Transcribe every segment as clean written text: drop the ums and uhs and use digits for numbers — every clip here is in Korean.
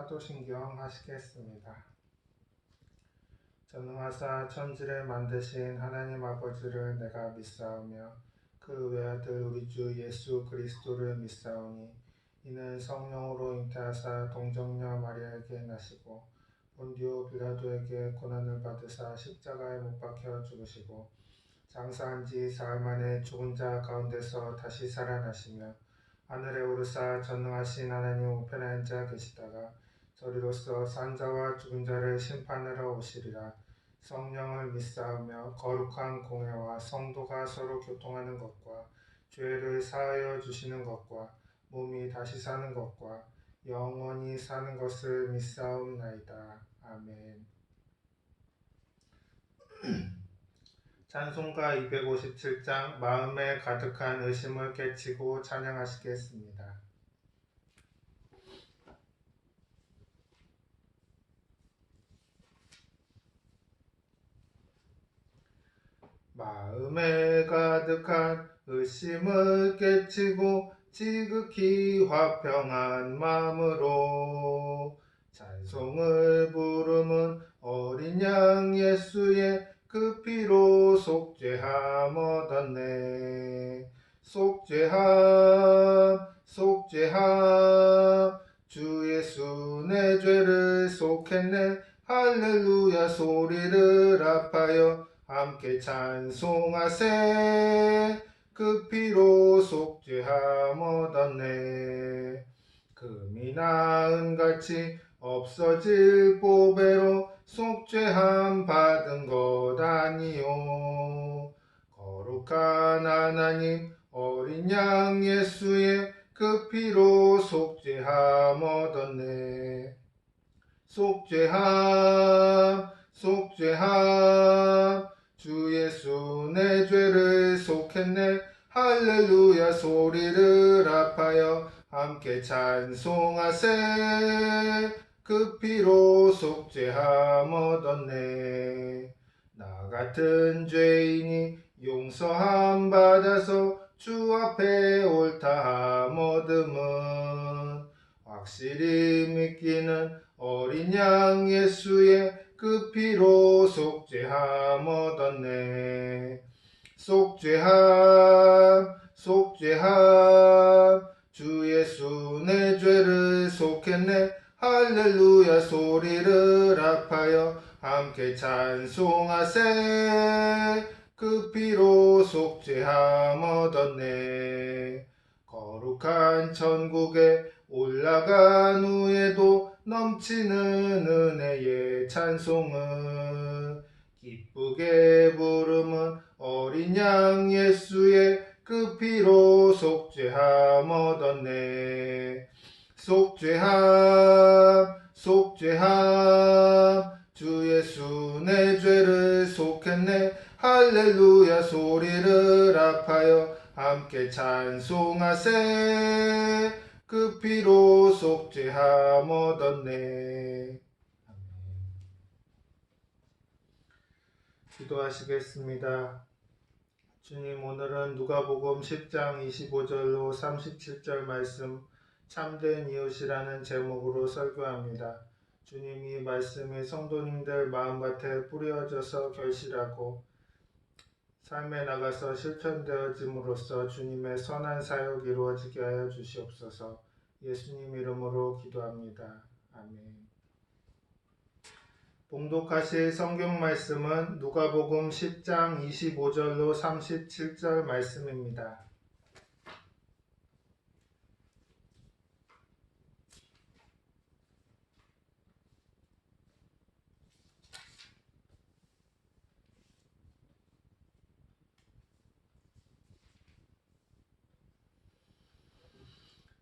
사도신경 하시겠습니다. 전능하사 천지를 만드신 하나님 아버지를 내가 믿사오며 그 외아들 우리 주 예수 그리스도를 믿사오니 이는 성령으로 잉태하사 동정녀 마리아에게 나시고 본디오 빌라도에게 고난을 받으사 십자가에 못 박혀 죽으시고 장사한 지 사흘 만에 죽은 자 가운데서 다시 살아나시며 하늘에 오르사 전능하신 하나님 우편에 앉아 계시다가 저리로서 산 자와 죽은 자를 심판하러 오시리라. 성령을 믿사오며 거룩한 공회와 성도가 서로 교통하는 것과 죄를 사하여 주시는 것과 몸이 다시 사는 것과 영원히 사는 것을 믿사옵나이다. 아멘. 찬송가 257장 마음에 가득한 의심을 깨치고 찬양하시겠습니다. 마음에 가득한 의심을 깨치고 지극히 화평한 마음으로 찬송을 부르면 어린 양 예수의 그 피로 속죄함 얻었네. 속죄함 속죄함 주 예수 내 죄를 속했네. 할렐루야 소리를 합하여 함께 찬송하세. 그 피로 속죄함 얻었네. 금이 나은같이 없어질 보배로 속죄함 받은 것 아니요. 거룩한 하나님 어린 양 예수의 그 피로 속죄함 얻었네. 속죄함 속죄함 주 예수 내 죄를 속했네. 할렐루야 소리를 합하여 함께 찬송하세. 그 피로 속죄함 얻었네. 나 같은 죄인이 용서함 받아서 주 앞에 옳다함 얻음은 확실히 믿기는 어린 양 예수의 그 피로 속죄함 얻었네. 속죄함 속죄함 주 예수 내 죄를 속했네. 할렐루야 소리를 합하여 함께 찬송하세. 그 피로 속죄함 얻었네. 거룩한 천국에 올라간 후에도 넘치는 은혜의 찬송은 기쁘게 부르면 어린 양 예수의 그 피로 속죄함 얻었네. 속죄함 속죄함 주 예수 내 죄를 속했네. 할렐루야 소리를 합하여 함께 찬송하세. 그 피로 속죄함 얻었네. 기도하시겠습니다. 주님, 오늘은 누가복음 10장 25절로 37절 말씀 참된 이웃이라는 제목으로 설교합니다. 주님, 이 말씀이 성도님들 마음밭에 뿌려져서 결실하고 삶에 나가서 실천되어짐으로써 주님의 선한 사역 이루어지게 하여 주시옵소서. 예수님 이름으로 기도합니다. 아멘. 봉독하실 성경 말씀은 누가복음 10장 25절로 37절 말씀입니다.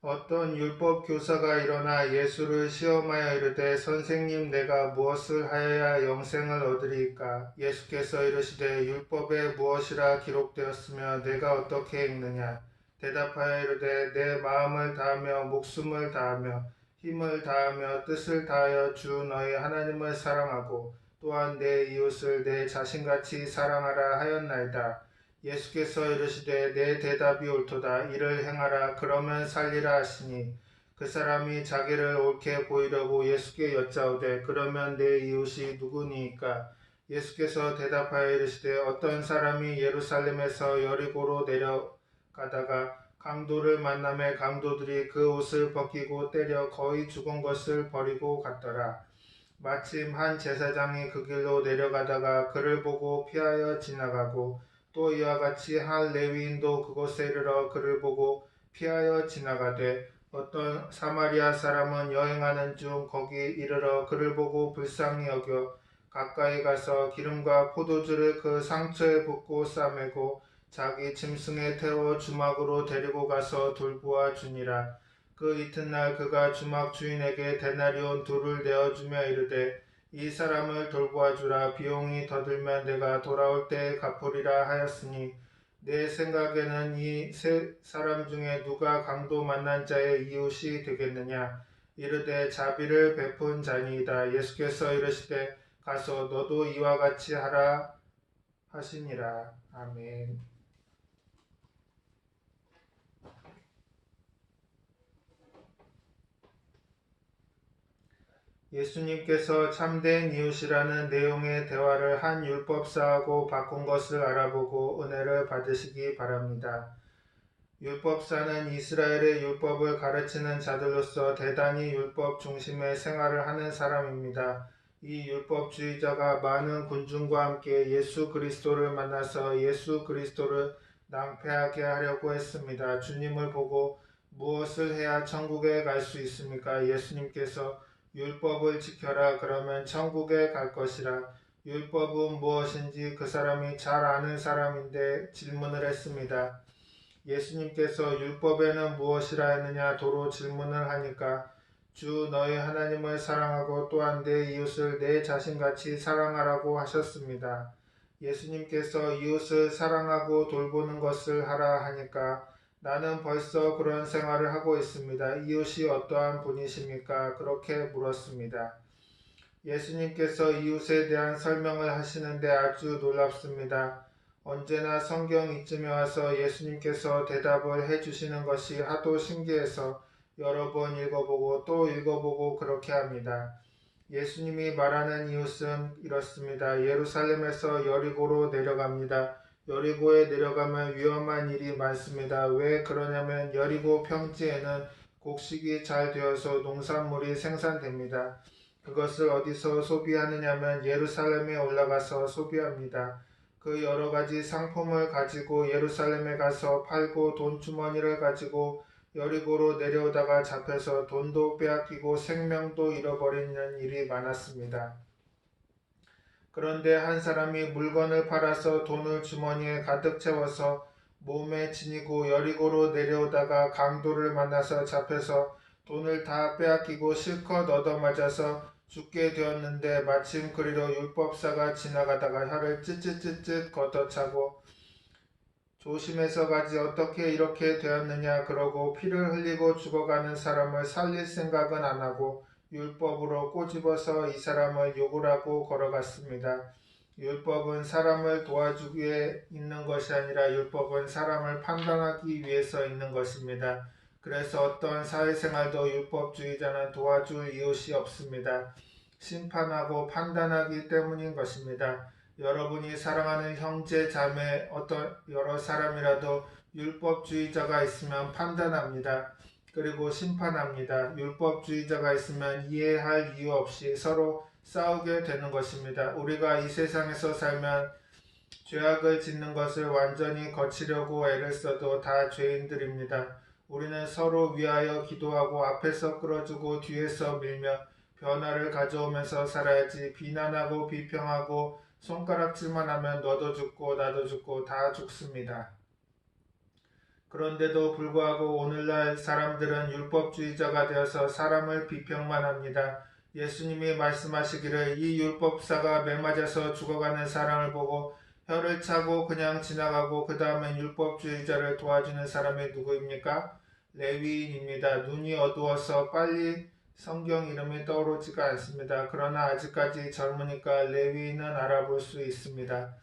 어떤 율법 교사가 일어나 예수를 시험하여 이르되 선생님 내가 무엇을 하여야 영생을 얻으리이까? 예수께서 이르시되 율법에 무엇이라 기록되었으며 내가 어떻게 읽느냐? 대답하여 이르되 내 마음을 다하며 목숨을 다하며 힘을 다하며 뜻을 다하여 주 너희 하나님을 사랑하고 또한 내 이웃을 내 자신같이 사랑하라 하였나이다. 예수께서 이르시되 내 대답이 옳도다. 이를 행하라 그러면 살리라 하시니 그 사람이 자기를 옳게 보이려고 예수께 여짜오되 그러면 내 이웃이 누구니이까? 예수께서 대답하여 이르시되 어떤 사람이 예루살렘에서 여리고로 내려가다가 강도를 만나매 강도들이 그 옷을 벗기고 때려 거의 죽은 것을 버리고 갔더라. 마침 한 제사장이 그 길로 내려가다가 그를 보고 피하여 지나가고 또 이와 같이 한 레위인도 그곳에 이르러 그를 보고 피하여 지나가되 어떤 사마리아 사람은 여행하는 중 거기 이르러 그를 보고 불쌍히 여겨 가까이 가서 기름과 포도주를 그 상처에 붓고 싸매고 자기 짐승에 태워 주막으로 데리고 가서 돌보아 주니라. 그 이튿날 그가 주막 주인에게 데나리온 둘을 내어주며 이르되 이 사람을 돌보아 주라. 비용이 더 들면 내가 돌아올 때에 갚으리라 하였으니 내 생각에는 이 세 사람 중에 누가 강도 만난 자의 이웃이 되겠느냐. 이르되 자비를 베푼 자니이다. 예수께서 이르시되 가서 너도 이와 같이 하라 하시니라. 아멘. 예수님께서 참된 이웃이라는 내용의 대화를 한 율법사하고 바꾼 것을 알아보고 은혜를 받으시기 바랍니다. 율법사는 이스라엘의 율법을 가르치는 자들로서 대단히 율법 중심의 생활을 하는 사람입니다. 이 율법주의자가 많은 군중과 함께 예수 그리스도를 만나서 예수 그리스도를 낭패하게 하려고 했습니다. 주님을 보고 무엇을 해야 천국에 갈 수 있습니까? 예수님께서 율법을 지켜라 그러면 천국에 갈 것이라. 율법은 무엇인지 그 사람이 잘 아는 사람인데 질문을 했습니다. 예수님께서 율법에는 무엇이라 했느냐 도로 질문을 하니까 주 너희 하나님을 사랑하고 또한 내 이웃을 내 자신같이 사랑하라고 하셨습니다. 예수님께서 이웃을 사랑하고 돌보는 것을 하라 하니까 나는 벌써 그런 생활을 하고 있습니다. 이웃이 어떠한 분이십니까? 그렇게 물었습니다. 예수님께서 이웃에 대한 설명을 하시는데 아주 놀랍습니다. 언제나 성경 이쯤에 와서 예수님께서 대답을 해주시는 것이 하도 신기해서 여러 번 읽어보고 또 읽어보고 그렇게 합니다. 예수님이 말하는 이웃은 이렇습니다. 예루살렘에서 여리고로 내려갑니다. 여리고에 내려가면 위험한 일이 많습니다. 왜 그러냐면 여리고 평지에는 곡식이 잘 되어서 농산물이 생산됩니다. 그것을 어디서 소비하느냐면 예루살렘에 올라가서 소비합니다. 그 여러 가지 상품을 가지고 예루살렘에 가서 팔고 돈주머니를 가지고 여리고로 내려오다가 잡혀서 돈도 빼앗기고 생명도 잃어버리는 일이 많았습니다. 그런데 한 사람이 물건을 팔아서 돈을 주머니에 가득 채워서 몸에 지니고 여리고로 내려오다가 강도를 만나서 잡혀서 돈을 다 빼앗기고 실컷 얻어맞아서 죽게 되었는데 마침 그리로 율법사가 지나가다가 혀를 찢찢찢찢 걷어차고 조심해서 가지 어떻게 이렇게 되었느냐 그러고 피를 흘리고 죽어가는 사람을 살릴 생각은 안 하고 율법으로 꼬집어서 이 사람을 욕을 하고 걸어갔습니다. 율법은 사람을 도와주기 위해 있는 것이 아니라 율법은 사람을 판단하기 위해서 있는 것입니다. 그래서 어떤 사회생활도 율법주의자는 도와줄 이웃이 없습니다. 심판하고 판단하기 때문인 것입니다. 여러분이 사랑하는 형제, 자매, 어떤 여러 사람이라도 율법주의자가 있으면 판단합니다. 그리고 심판합니다. 율법주의자가 있으면 이해할 이유 없이 서로 싸우게 되는 것입니다. 우리가 이 세상에서 살면 죄악을 짓는 것을 완전히 거치려고 애를 써도 다 죄인들입니다. 우리는 서로 위하여 기도하고 앞에서 끌어주고 뒤에서 밀며 변화를 가져오면서 살아야지 비난하고 비평하고 손가락질만 하면 너도 죽고 나도 죽고 다 죽습니다. 그런데도 불구하고 오늘날 사람들은 율법주의자가 되어서 사람을 비평만 합니다. 예수님이 말씀하시기를 이 율법사가 매맞아서 죽어가는 사람을 보고 혀를 차고 그냥 지나가고 그 다음엔 율법주의자를 도와주는 사람이 누구입니까? 레위인입니다. 눈이 어두워서 빨리 성경 이름이 떠오르지가 않습니다. 그러나 아직까지 젊으니까 레위인은 알아볼 수 있습니다.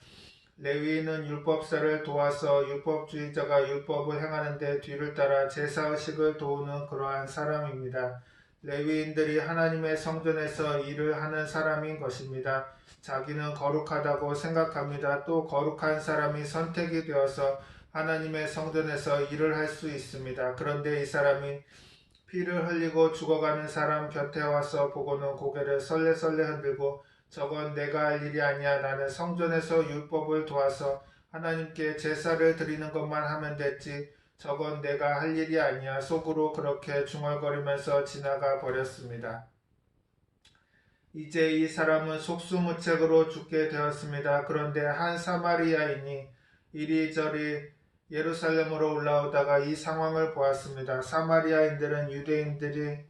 레위인은 율법사를 도와서 율법주의자가 율법을 행하는데 뒤를 따라 제사의식을 도우는 그러한 사람입니다. 레위인들이 하나님의 성전에서 일을 하는 사람인 것입니다. 자기는 거룩하다고 생각합니다. 또 거룩한 사람이 선택이 되어서 하나님의 성전에서 일을 할 수 있습니다. 그런데 이 사람이 피를 흘리고 죽어가는 사람 곁에 와서 보고는 고개를 설레설레 흔들고 저건 내가 할 일이 아니야. 나는 성전에서 율법을 도와서 하나님께 제사를 드리는 것만 하면 됐지. 저건 내가 할 일이 아니야. 속으로 그렇게 중얼거리면서 지나가 버렸습니다. 이제 이 사람은 속수무책으로 죽게 되었습니다. 그런데 한 사마리아인이 이리저리 예루살렘으로 올라오다가 이 상황을 보았습니다. 사마리아인들은 유대인들이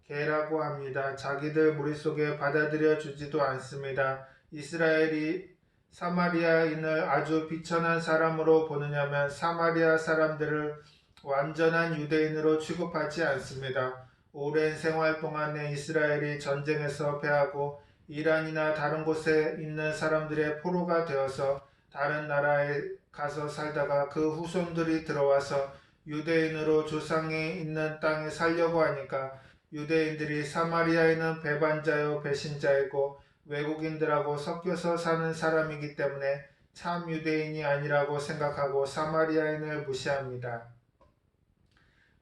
개라고 합니다. 자기들 무리 속에 받아들여 주지도 않습니다. 이스라엘이 사마리아인을 아주 비천한 사람으로 보느냐면 사마리아 사람들을 완전한 유대인으로 취급하지 않습니다. 오랜 생활 동안에 이스라엘이 전쟁에서 패하고 이란이나 다른 곳에 있는 사람들의 포로가 되어서 다른 나라에 가서 살다가 그 후손들이 들어와서 유대인으로 조상이 있는 땅에 살려고 하니까 유대인들이 사마리아인은 배반자요 배신자이고 외국인들하고 섞여서 사는 사람이기 때문에 참 유대인이 아니라고 생각하고 사마리아인을 무시합니다.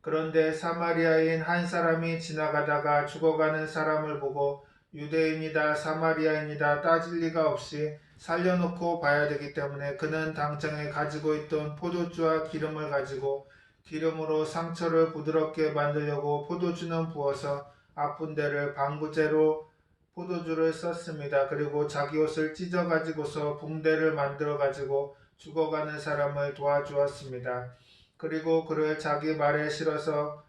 그런데 사마리아인 한 사람이 지나가다가 죽어가는 사람을 보고 유대인이다 사마리아인이다 따질 리가 없이 살려놓고 봐야 되기 때문에 그는 당장에 가지고 있던 포도주와 기름을 가지고 기름으로 상처를 부드럽게 만들려고 포도주는 부어서 아픈 데를 방부제로 포도주를 썼습니다. 그리고 자기 옷을 찢어 가지고서 붕대를 만들어 가지고 죽어가는 사람을 도와주었습니다. 그리고 그를 자기 말에 실어서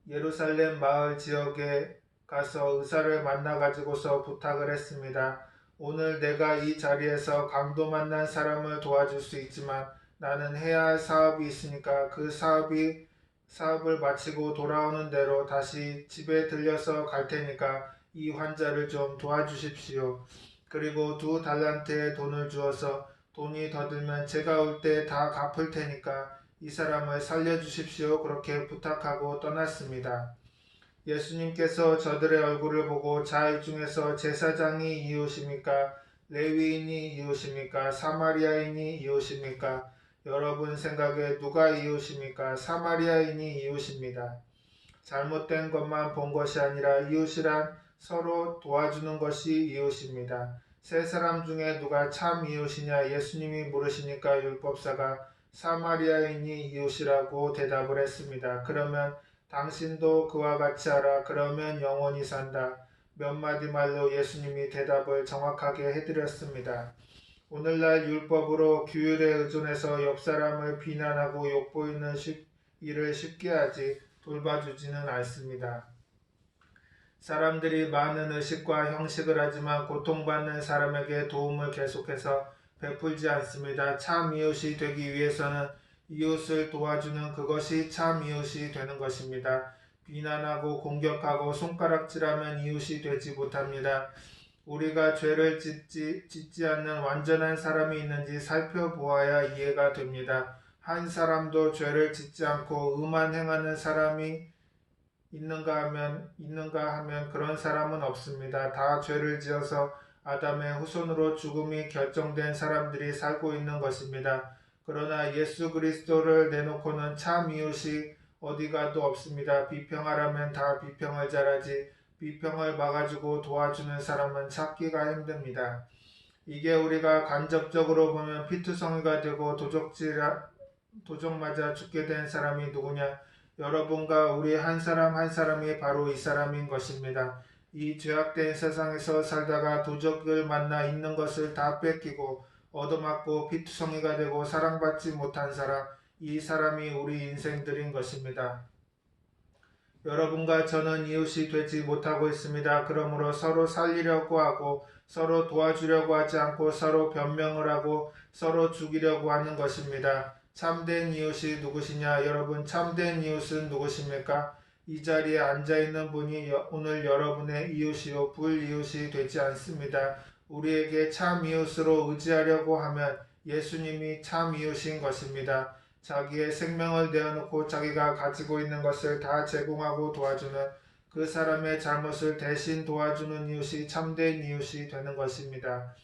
예루살렘 마을 지역에 가서 의사를 만나 가지고서 부탁을 했습니다. 오늘 내가 이 자리에서 강도 만난 사람을 도와줄 수 있지만 나는 해야 할 사업이 있으니까 그 사업을 마치고 돌아오는 대로 다시 집에 들려서 갈 테니까 이 환자를 좀 도와주십시오. 그리고 2달란트의 돈을 주어서 돈이 더 들면 제가 올 때 다 갚을 테니까 이 사람을 살려주십시오. 그렇게 부탁하고 떠났습니다. 예수님께서 저들의 얼굴을 보고 자의 중에서 제사장이 이웃입니까? 레위인이 이웃입니까? 사마리아인이 이웃입니까? 여러분 생각에 누가 이웃입니까? 사마리아인이 이웃입니다. 잘못된 것만 본 것이 아니라 이웃이란 서로 도와주는 것이 이웃입니다. 세 사람 중에 누가 참 이웃이냐 예수님이 물으시니까 율법사가 사마리아인이 이웃이라고 대답을 했습니다. 그러면 당신도 그와 같이 하라. 그러면 영원히 산다. 몇 마디 말로 예수님이 대답을 정확하게 해드렸습니다. 오늘날 율법으로 규율에 의존해서 옆 사람을 비난하고 욕보이는 일을 쉽게 하지 돌봐주지는 않습니다. 사람들이 많은 의식과 형식을 하지만 고통받는 사람에게 도움을 계속해서 베풀지 않습니다. 참 이웃이 되기 위해서는 이웃을 도와주는 그것이 참 이웃이 되는 것입니다. 비난하고 공격하고 손가락질하면 이웃이 되지 못합니다. 우리가 죄를 짓지 않는 완전한 사람이 있는지 살펴보아야 이해가 됩니다. 한 사람도 죄를 짓지 않고 의만 행하는 사람이 있는가 하면 그런 사람은 없습니다. 다 죄를 지어서 아담의 후손으로 죽음이 결정된 사람들이 살고 있는 것입니다. 그러나 예수 그리스도를 내놓고는 참 이웃이 어디가도 없습니다. 비평하라면 다 비평을 잘하지 비평을 막아주고 도와주는 사람은 찾기가 힘듭니다. 이게 우리가 간접적으로 보면 피투성이가 되고 도적 맞아 죽게 된 사람이 누구냐? 여러분과 우리 한 사람 한 사람이 바로 이 사람인 것입니다. 이 죄악된 세상에서 살다가 도적을 만나 있는 것을 다 뺏기고 얻어맞고 피투성이가 되고 사랑받지 못한 사람, 이 사람이 우리 인생들인 것입니다. 여러분과 저는 이웃이 되지 못하고 있습니다. 그러므로 서로 살리려고 하고 서로 도와주려고 하지 않고 서로 변명을 하고 서로 죽이려고 하는 것입니다. 참된 이웃이 누구시냐? 여러분 참된 이웃은 누구십니까? 이 자리에 앉아 있는 분이 오늘 여러분의 이웃이요 불이웃이 되지 않습니다. 우리에게 참 이웃으로 의지하려고 하면 예수님이 참 이웃인 것입니다. 자기의 생명을 내어놓고 자기가 가지고 있는 것을 다 제공하고 도와주는 그 사람의 잘못을 대신 도와주는 이웃이 참된 이웃이 되는 것입니다.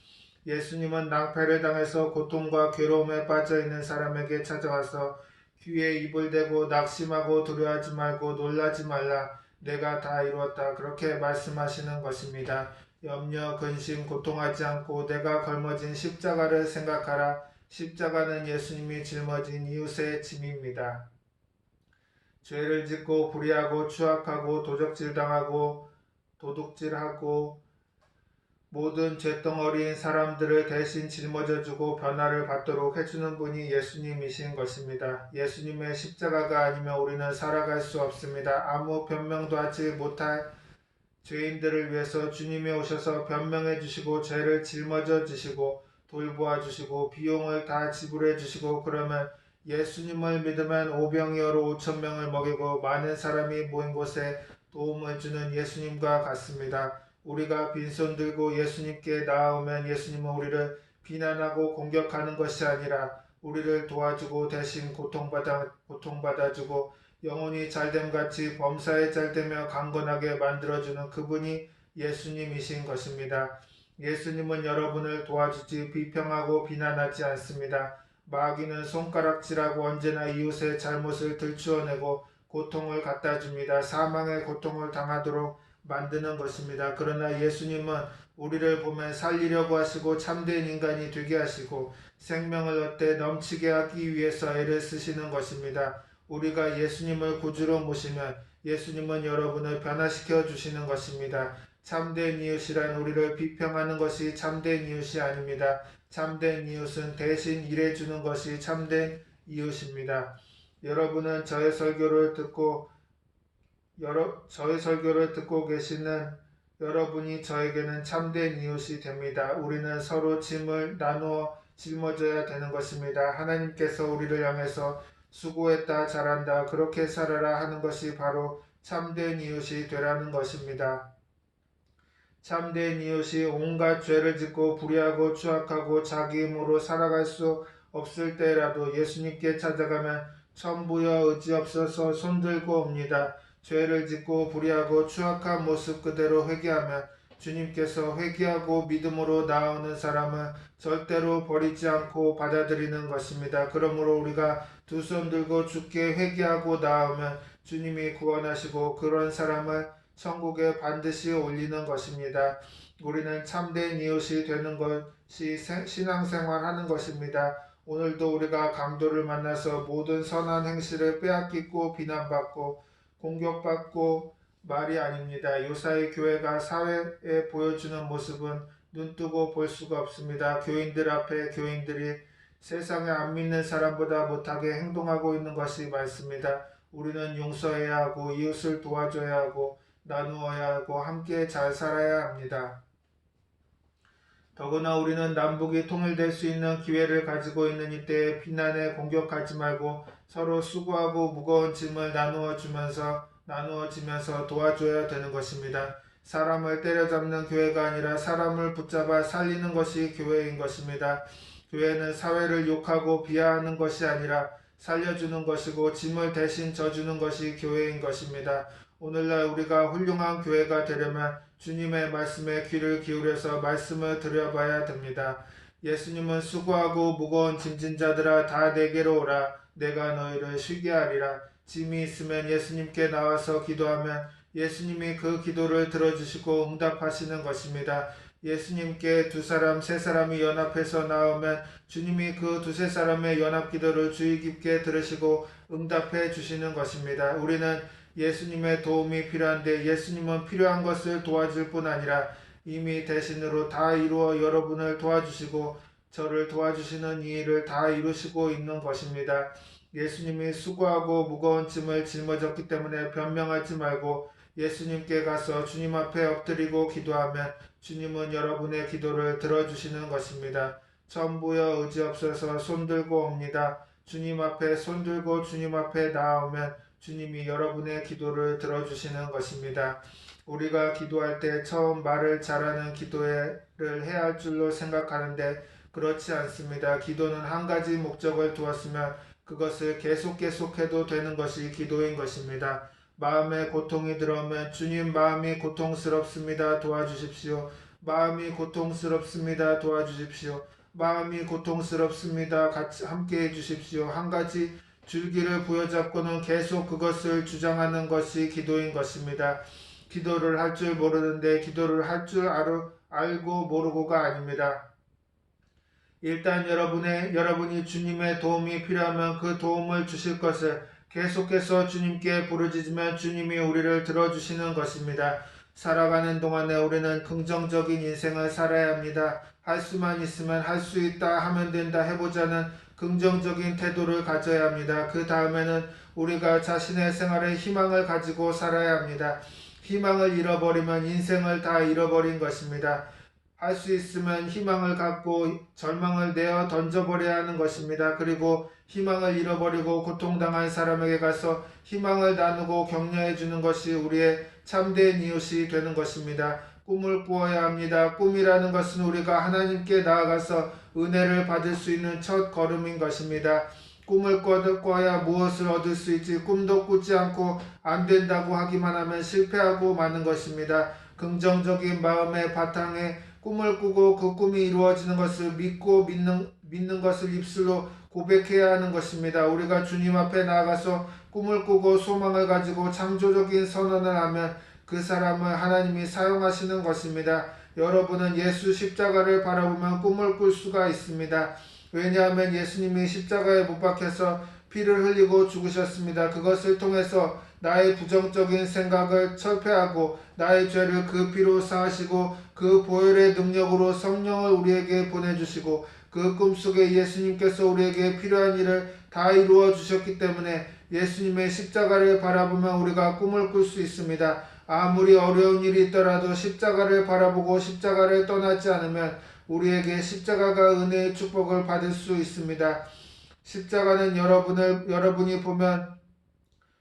예수님은 낭패를 당해서 고통과 괴로움에 빠져 있는 사람에게 찾아와서 귀에 입을 대고 낙심하고 두려워하지 말고 놀라지 말라. 내가 다 이루었다. 그렇게 말씀하시는 것입니다. 염려, 근심, 고통하지 않고 내가 걸머진 십자가를 생각하라. 십자가는 예수님이 짊어진 이웃의 짐입니다. 죄를 짓고 불의하고 추악하고 도적질당하고 도둑질하고 모든 죄덩어리인 사람들을 대신 짊어져주고 변화를 받도록 해주는 분이 예수님이신 것입니다. 예수님의 십자가가 아니면 우리는 살아갈 수 없습니다. 아무 변명도 하지 못할 죄인들을 위해서 주님이 오셔서 변명해 주시고 죄를 짊어져 주시고 돌보아 주시고 비용을 다 지불해 주시고 그러면 예수님을 믿으면 오병이어로 5,000명을 먹이고 많은 사람이 모인 곳에 도움을 주는 예수님과 같습니다. 우리가 빈손 들고 예수님께 나아오면 예수님은 우리를 비난하고 공격하는 것이 아니라 우리를 도와주고 대신 고통받아주고 영혼이 잘됨같이 범사에 잘되며 강건하게 만들어주는 그분이 예수님이신 것입니다. 예수님은 여러분을 도와주지 비평하고 비난하지 않습니다. 마귀는 손가락질하고 언제나 이웃의 잘못을 들추어내고 고통을 갖다 줍니다. 사망의 고통을 당하도록 만드는 것입니다. 그러나 예수님은 우리를 보면 살리려고 하시고 참된 인간이 되게 하시고 생명을 얻되 넘치게 하기 위해서 애를 쓰시는 것입니다. 우리가 예수님을 구주로 모시면 예수님은 여러분을 변화시켜 주시는 것입니다. 참된 이웃이란 우리를 비평하는 것이 참된 이웃이 아닙니다. 참된 이웃은 대신 일해주는 것이 참된 이웃입니다. 여러분은 저의 설교를 듣고 계시는 여러분이 저에게는 참된 이웃이 됩니다. 우리는 서로 짐을 나누어 짊어져야 되는 것입니다. 하나님께서 우리를 향해서 수고했다, 잘한다, 그렇게 살아라 하는 것이 바로 참된 이웃이 되라는 것입니다. 참된 이웃이 온갖 죄를 짓고 불의하고 추악하고 자기 힘으로 살아갈 수 없을 때라도 예수님께 찾아가면 천부여 의지 없어서 손들고 옵니다. 죄를 짓고 불의하고 추악한 모습 그대로 회개하면 주님께서 회개하고 믿음으로 나아오는 사람은 절대로 버리지 않고 받아들이는 것입니다. 그러므로 우리가 두 손 들고 주께 회개하고 나아오면 주님이 구원하시고 그런 사람을 천국에 반드시 올리는 것입니다. 우리는 참된 이웃이 되는 것이 신앙생활 하는 것입니다. 오늘도 우리가 강도를 만나서 모든 선한 행실을 빼앗기고 비난받고 공격받고 말이 아닙니다. 요사이 교회가 사회에 보여주는 모습은 눈뜨고 볼 수가 없습니다. 교인들 앞에 교인들이 세상에 안 믿는 사람보다 못하게 행동하고 있는 것이 많습니다. 우리는 용서해야 하고 이웃을 도와줘야 하고 나누어야 하고 함께 잘 살아야 합니다. 더구나 우리는 남북이 통일될 수 있는 기회를 가지고 있는 이때에 비난에 공격하지 말고 서로 수고하고 무거운 짐을 나누어지면서 도와줘야 되는 것입니다. 사람을 때려잡는 교회가 아니라 사람을 붙잡아 살리는 것이 교회인 것입니다. 교회는 사회를 욕하고 비하하는 것이 아니라 살려주는 것이고 짐을 대신 져주는 것이 교회인 것입니다. 오늘날 우리가 훌륭한 교회가 되려면 주님의 말씀에 귀를 기울여서 말씀을 들여봐야 됩니다. 예수님은 수고하고 무거운 짐진 자들아 다 내게로 오라. 내가 너희를 쉬게 하리라. 짐이 있으면 예수님께 나와서 기도하면 예수님이 그 기도를 들어주시고 응답하시는 것입니다. 예수님께 두 사람, 세 사람이 연합해서 나오면 주님이 그 두세 사람의 연합 기도를 주의 깊게 들으시고 응답해 주시는 것입니다. 우리는 예수님의 도움이 필요한데 예수님은 필요한 것을 도와줄 뿐 아니라 이미 대신으로 다 이루어 여러분을 도와주시고 저를 도와주시는 이 일을 다 이루시고 있는 것입니다. 예수님이 수고하고 무거운 짐을 짊어졌기 때문에 변명하지 말고 예수님께 가서 주님 앞에 엎드리고 기도하면 주님은 여러분의 기도를 들어주시는 것입니다. 천부여 의지 없어서 손들고 옵니다. 주님 앞에 손들고 주님 앞에 나아오면 주님이 여러분의 기도를 들어주시는 것입니다. 우리가 기도할 때 처음 말을 잘하는 기도를 해야 할 줄로 생각하는데 그렇지 않습니다. 기도는 한 가지 목적을 두었으면 그것을 계속해도 되는 것이 기도인 것입니다. 마음에 고통이 들어오면 주님 마음이 고통스럽습니다. 도와주십시오. 마음이 고통스럽습니다. 도와주십시오. 마음이 고통스럽습니다. 같이 함께 해주십시오. 한 가지 줄기를 부여잡고는 계속 그것을 주장하는 것이 기도인 것입니다. 기도를 할 줄 모르는데 기도를 할 줄 알고 모르고가 아닙니다. 일단 여러분이 주님의 도움이 필요하면 그 도움을 주실 것을 계속해서 주님께 부르짖으면 주님이 우리를 들어주시는 것입니다. 살아가는 동안에 우리는 긍정적인 인생을 살아야 합니다. 할 수만 있으면 할 수 있다, 하면 된다, 해보자는 긍정적인 태도를 가져야 합니다. 그 다음에는 우리가 자신의 생활에 희망을 가지고 살아야 합니다. 희망을 잃어버리면 인생을 다 잃어버린 것입니다. 할 수 있으면 희망을 갖고 절망을 내어 던져버려야 하는 것입니다. 그리고 희망을 잃어버리고 고통당한 사람에게 가서 희망을 나누고 격려해 주는 것이 우리의 참된 이웃이 되는 것입니다. 꿈을 꾸어야 합니다. 꿈이라는 것은 우리가 하나님께 나아가서 은혜를 받을 수 있는 첫 걸음인 것입니다. 꿈을 꿔야 무엇을 얻을 수 있지? 꿈도 꾸지 않고 안 된다고 하기만 하면 실패하고 마는 것입니다. 긍정적인 마음의 바탕에 꿈을 꾸고 그 꿈이 이루어지는 것을 믿고 믿는 것을 입술로 고백해야 하는 것입니다. 우리가 주님 앞에 나아가서 꿈을 꾸고 소망을 가지고 창조적인 선언을 하면 그 사람을 하나님이 사용하시는 것입니다. 여러분은 예수 십자가를 바라보면 꿈을 꿀 수가 있습니다. 왜냐하면 예수님이 십자가에 못 박혀서 피를 흘리고 죽으셨습니다. 그것을 통해서 나의 부정적인 생각을 철폐하고 나의 죄를 그 피로 사하시고 그 보혈의 능력으로 성령을 우리에게 보내주시고 그 꿈속에 예수님께서 우리에게 필요한 일을 다 이루어 주셨기 때문에 예수님의 십자가를 바라보면 우리가 꿈을 꿀 수 있습니다. 아무리 어려운 일이 있더라도 십자가를 바라보고 십자가를 떠나지 않으면 우리에게 십자가가 은혜의 축복을 받을 수 있습니다. 십자가는 여러분이 보면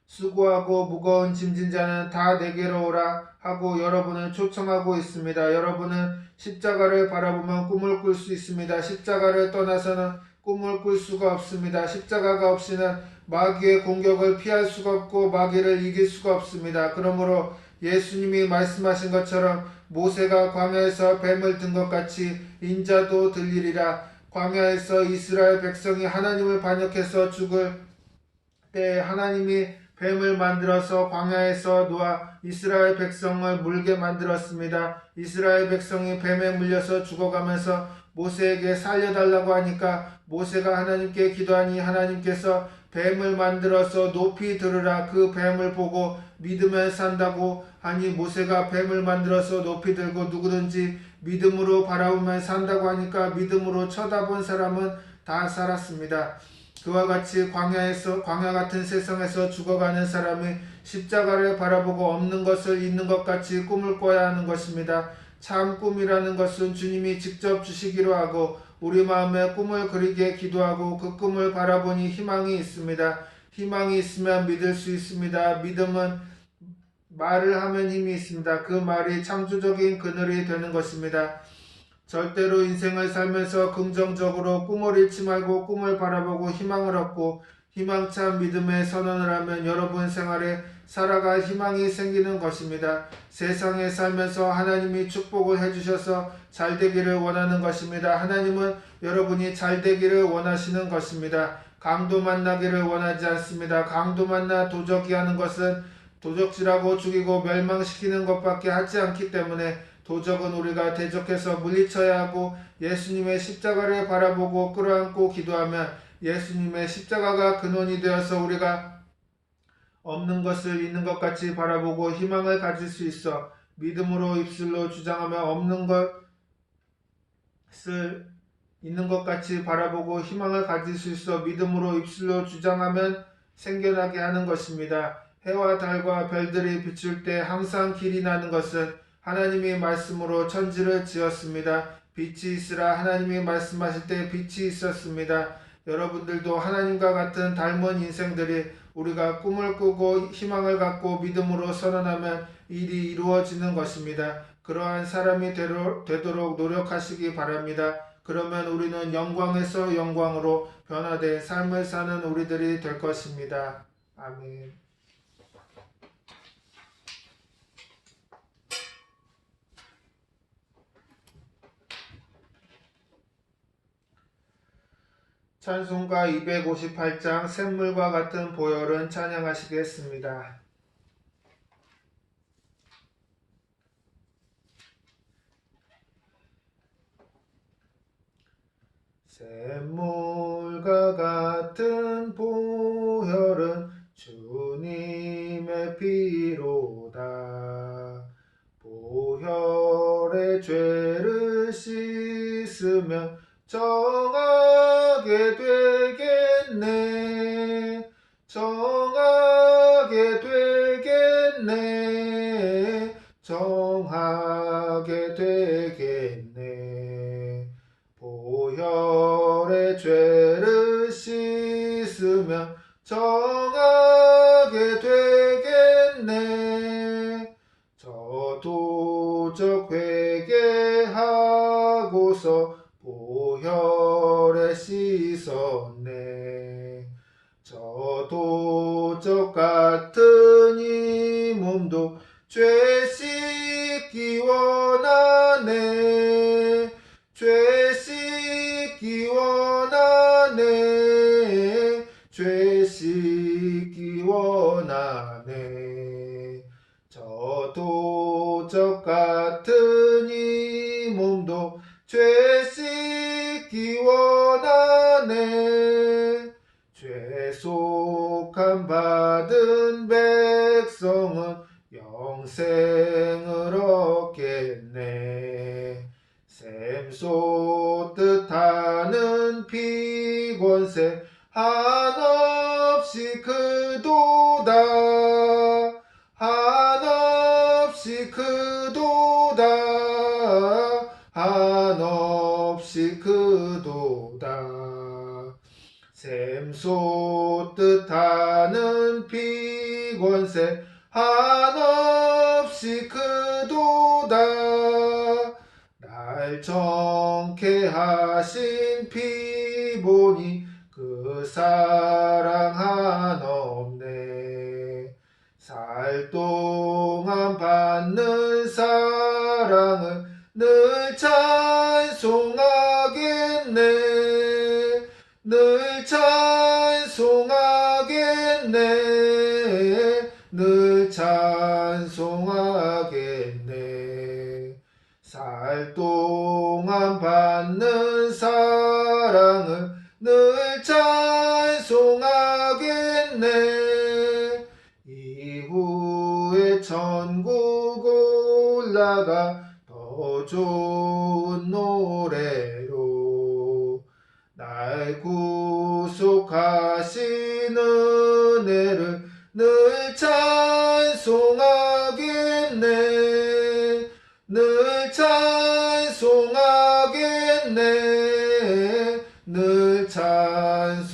수고하고 무거운 짐진 자는 다 내게로 오라 하고 여러분을 초청하고 있습니다. 여러분은 십자가를 바라보면 꿈을 꿀 수 있습니다. 십자가를 떠나서는 꿈을 꿀 수가 없습니다. 십자가가 없이는 마귀의 공격을 피할 수가 없고 마귀를 이길 수가 없습니다. 그러므로 예수님이 말씀하신 것처럼 모세가 광야에서 뱀을 든 것 같이 인자도 들리리라. 광야에서 이스라엘 백성이 하나님을 반역해서 죽을 때 하나님이 뱀을 만들어서 광야에서 놓아 이스라엘 백성을 물게 만들었습니다. 이스라엘 백성이 뱀에 물려서 죽어가면서 모세에게 살려달라고 하니까 모세가 하나님께 기도하니 하나님께서 뱀을 만들어서 높이 들으라. 그 뱀을 보고 믿으면 산다고 하니 모세가 뱀을 만들어서 높이 들고 누구든지 믿음으로 바라보면 산다고 하니까 믿음으로 쳐다본 사람은 다 살았습니다. 그와 같이 광야 같은 세상에서 죽어가는 사람이 십자가를 바라보고 없는 것을 있는 것 같이 꿈을 꿔야 하는 것입니다. 참 꿈이라는 것은 주님이 직접 주시기로 하고 우리 마음에 꿈을 그리게 기도하고 그 꿈을 바라보니 희망이 있습니다. 희망이 있으면 믿을 수 있습니다. 믿음은 말을 하면 힘이 있습니다. 그 말이 창조적인 그늘이 되는 것입니다. 절대로 인생을 살면서 긍정적으로 꿈을 잃지 말고 꿈을 바라보고 희망을 얻고 희망찬 믿음의 선언을 하면 여러분 생활에 살아갈 희망이 생기는 것입니다. 세상에 살면서 하나님이 축복을 해주셔서 잘되기를 원하는 것입니다. 하나님은 여러분이 잘되기를 원하시는 것입니다. 강도 만나기를 원하지 않습니다. 강도 만나 도적이 하는 것은 도적질하고 죽이고 멸망시키는 것밖에 하지 않기 때문에 도적은 우리가 대적해서 물리쳐야 하고 예수님의 십자가를 바라보고 끌어안고 기도하면 예수님의 십자가가 근원이 되어서 우리가 없는 것을 있는 것 같이 바라보고 희망을 가질 수 있어 믿음으로 입술로 주장하며 없는 것을 있는 것 같이 바라보고 희망을 가질 수 있어 믿음으로 입술로 주장하면 생겨나게 하는 것입니다. 해와 달과 별들이 비출 때 항상 길이 나는 것은 하나님의 말씀으로 천지를 지었습니다. 빛이 있으라 하나님이 말씀하실 때 빛이 있었습니다. 여러분들도 하나님과 같은 닮은 인생들이 우리가 꿈을 꾸고 희망을 갖고 믿음으로 선언하면 일이 이루어지는 것입니다. 그러한 사람이 되도록 노력하시기 바랍니다. 그러면 우리는 영광에서 영광으로 변화된 삶을 사는 우리들이 될 것입니다. 아멘. 찬송가 258장 샘물과 같은 보혈은 찬양하시겠습니다. 샘물과 같은 보혈은 주님의 피로다. 보혈의 죄를 씻으면 정하게 되겠네. 정하게 되겠네. 정하게 되겠네. 보혈의 죄를 씻으면 정하게 되겠네. 저도적 회개하고서 보혈에 씻었네. 저도적 같은 이 몸도 죄 씻기 원하네. 죄 씻기 원하네. 죄 씻기 원하네. 저도적 같은 이 몸도 죄 씻기 원하네. 죄속함 받은 백성은 영생을 얻겠네. 샘 쏟듯 하는 피권세 한없이 크도다. 한없이 크도다. 한없이 크도다. 샘 쏟듯 하는 피권세 한없이 크도다. 날 정케 하신 피보니 그 사랑 한없네. 살 동안 받는 사랑을 늘 찬송하겠네. 늘 찬송하겠네. 늘 찬송하겠네. 살 동안 받는 사랑을 늘 찬송하겠네. 이후에 천국 올라가 더 좋은 노래로 날 구속하신 은혜를 늘 찬송하겠네. 늘 찬송하겠네. 늘 찬송하겠네.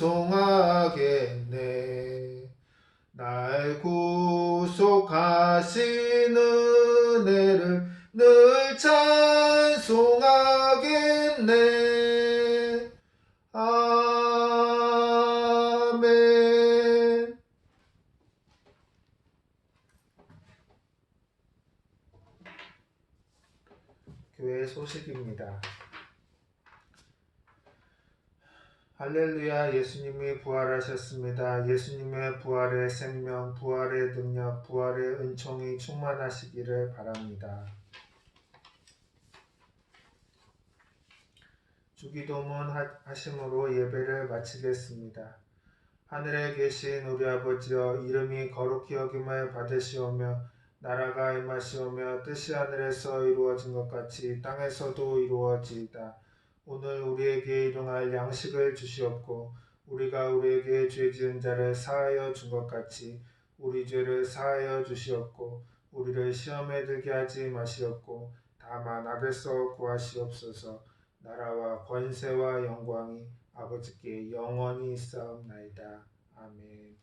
날 구속하신 은혜를 늘 찬송하겠네. 아멘. 교회 소식입니다. 할렐루야. 예수님이 부활하셨습니다. 예수님의 부활의 생명, 부활의 능력, 부활의 은총이 충만하시기를 바랍니다. 주기도문 하심으로 예배를 마치겠습니다. 하늘에 계신 우리 아버지여, 이름이 거룩히 여김을 받으시오며 나라가 임하시오며 뜻이 하늘에서 이루어진 것 같이 땅에서도 이루어지이다. 오늘 우리에게 일용할 양식을 주시옵고 우리가 우리에게 죄 지은 자를 사하여 준 것 같이 우리 죄를 사하여 주시옵고 우리를 시험에 들게 하지 마시옵고 다만 악에서 구하시옵소서. 나라와 권세와 영광이 아버지께 영원히 있사옵나이다. 아멘.